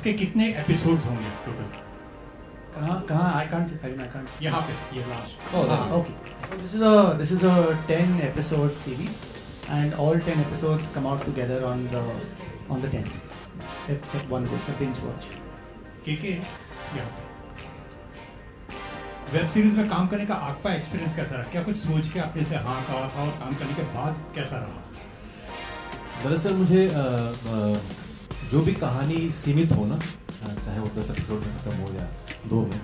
इसके कितने एपिसोड्स होंगे टोटल? कहाँ? I can't. यहाँ पे ये last. Okay. So this is a 10 episode series, and all 10 episodes come out together on the 10th. It's at one go. It's a binge watch. के web series में काम करने का आपका एक्सपीरियंस कैसा रहा? क्या कुछ सोच के आपने से हाँ कहा था और काम करने के बाद कैसा रहा? दरअसल मुझे जो भी कहानी सीमित हो ना, चाहे वो 10 एपिसोड में खत्म हो या 2 में,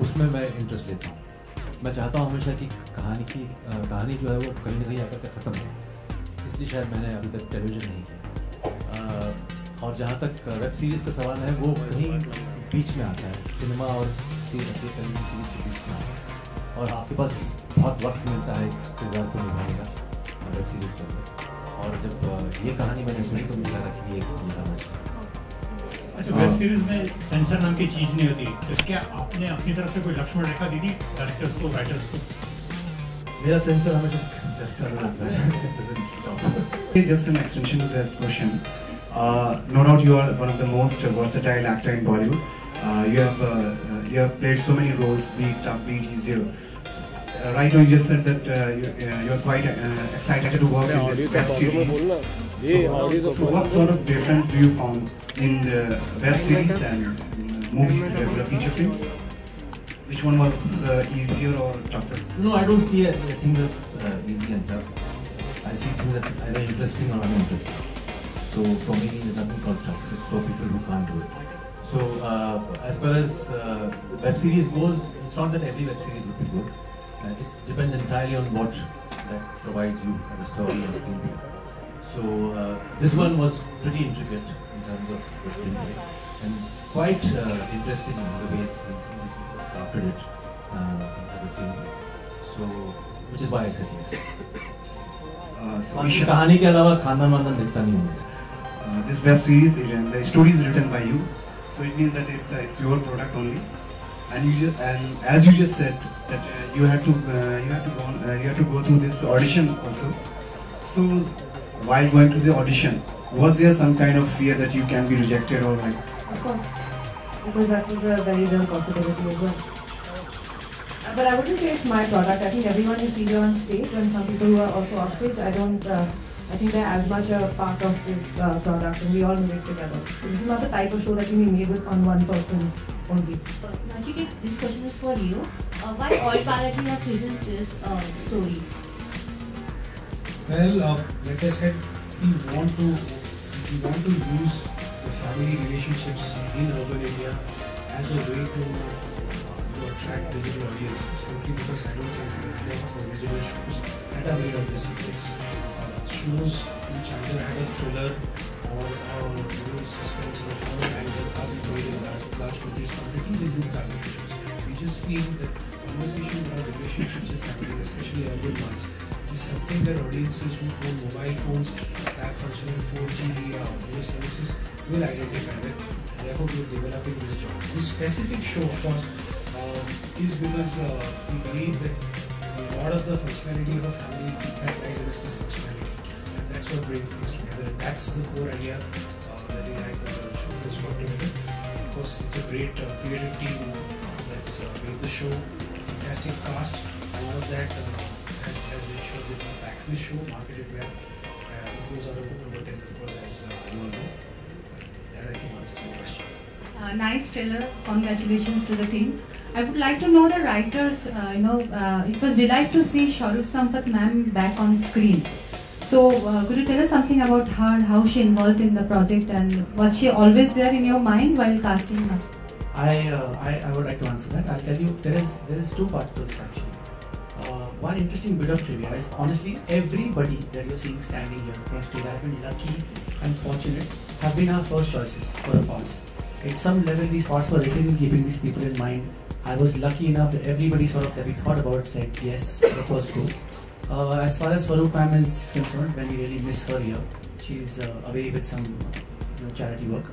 उसमें मैं इंटरेस्ट लेता हूँ. मैं चाहता हूँ हमेशा कि कहानी जो है वो कहीं ना कहीं आकर खत्म हो. इसलिए शायद मैंने अभी तक टेलीविज़न नहीं किया. और जहाँ तक वेब सीरीज़ का सवाल है, वो कहीं बीच में आता है, सिनेमा और टेलीविज़न सीरीज़ के बीच में आता है. और आपके पास बहुत वक्त मिलता है किरदार को निभाने का वेब सीरीज़ के अंदर. और जब ये कहानी मैंने सुनी तो मुझे लगा कि ये निभाना चाहिए. अच्छा, वेब सीरीज में सेंसर नाम की चीज नहीं होती, तो क्या आपने अपनी तरफ से कोई लक्ष्मण रेखा दी थी डायरेक्टर्स को, राइटर्स को? मेरा सेंसर हमेशा चालू रहता है. Just an extension to this question. No doubt you are one of the most versatile actor in Bollywood. You have played so many roles, be it tough, be it easier. Right now you just said that you are quite excited to work in this web series. So what sort of difference do you found in the web series and movies, regular feature films? Which one was easier or toughest? No, I don't see a thing as easy and tough. I see things as either interesting or uninteresting. So for me, there's nothing called tough. It's for people who can't do it. So as far as the web series goes, it's not that every web series will be good. It depends entirely on what that provides you as a story and screenplay. So this one was pretty intricate in terms of the screenplay and quite interesting in the way we crafted it as a screenplay. So which is why I said yes. So कहानी के अलावा खानदान दिखता नहीं है. This web series, the story is written by you, so it means that it's your product only. And as you just said that you had to go through this audition also. So while going to the audition, was there some kind of fear that you can be rejected or like? Of course, because that was a very real possibility as well. But I wouldn't say it's my product. I think everyone is either on stage, and some people who are also off stage. I think they're as much a part of this product, and we all do it together. So this is not the type of show that can be made with on one person only. Nachiket, this question is for you. Why all Balaji have chosen this story? Well, like I said, we want to use the family relationships in urban India as a way to attract digital audiences. Simply because I don't think we have enough original shows that are made of this series. Shows which either have a thriller or suspense or horror angle are made in large quantities and good family shows. We just feel that conversation about relationships and family, especially urban ones, is something that audiences who own mobile phones, have functional 4G audio services will identify with. Therefore, we are developing this genre. This specific show, of course, is because we believe that a lot of the functionality of a family lies in its dysfunctionality. That's what brings things together. That's the core idea that we like the show is brought together. Of course, it's a great creative team that's made the show, fantastic cast, and all of that has ensured that we back this show, marketed well. It goes out of the number 10, of course, as you all know. That I think answers your question. Nice trailer. Congratulations to the team. I would like to know the writers. It was delight to see Shahrukh Sampath ma'am back on screen. So, could you tell us something about her, how she involved in the project, and was she always there in your mind while casting her? I would like to answer that. I'll tell you, there is two parts to this actually. One interesting bit of trivia is, honestly, everybody that you're seeing standing here across stage, I've been lucky and fortunate, have been our first choices for the parts. At some level, these parts were written keeping these people in mind. I was lucky enough that everybody that we thought about said yes the first go. As far as Swaroop ma'am is concerned, when we really miss her here, she's away with some charity work.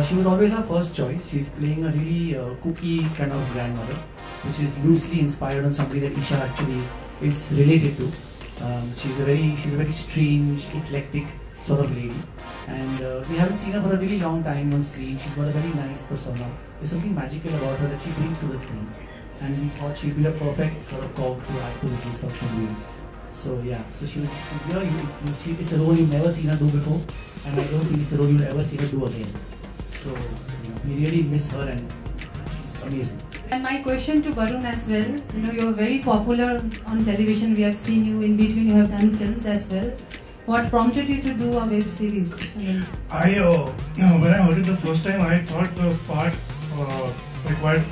She was always our first choice. She's playing a really kooky kind of grandmother, which is loosely inspired on somebody that Isha actually is related to. She's a very strange, eclectic sort of lady. And we haven't seen her for a really long time on screen. She's got a very nice persona. There's something magical about her that she brings to the screen. And we thought she'd be a perfect sort of cog to add to this list of movie. So yeah, so she's here. It's a role you've never seen her do before, and I don't think it's a role you'll ever see her do again. So we really miss her, and she's amazing. And my question to Varun as well. You're very popular on television. We have seen you in between. You have done films as well. What prompted you to do a web series? When I heard it the first time, I thought the part required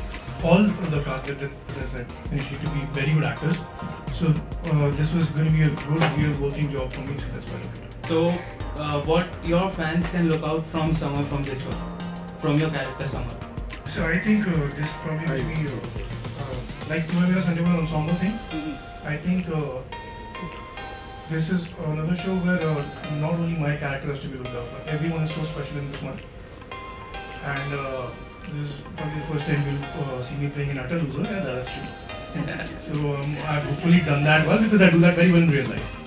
all the cast, as I said, initially to be very good actors. So this was going to be a good, real working job for me. So that's why I looked at it. So what your fans can look out from Summer from this one, from your character Summer? So I think this probably will be like Tumhe Mera Sanjay Bhai ensemble thing. I think this is another show where not only my character has to be looked after, everyone is so special in this one. And this is probably the first time you'll see me playing an utter loser, and that's true. So I've hopefully done that well because I do that very well in real life.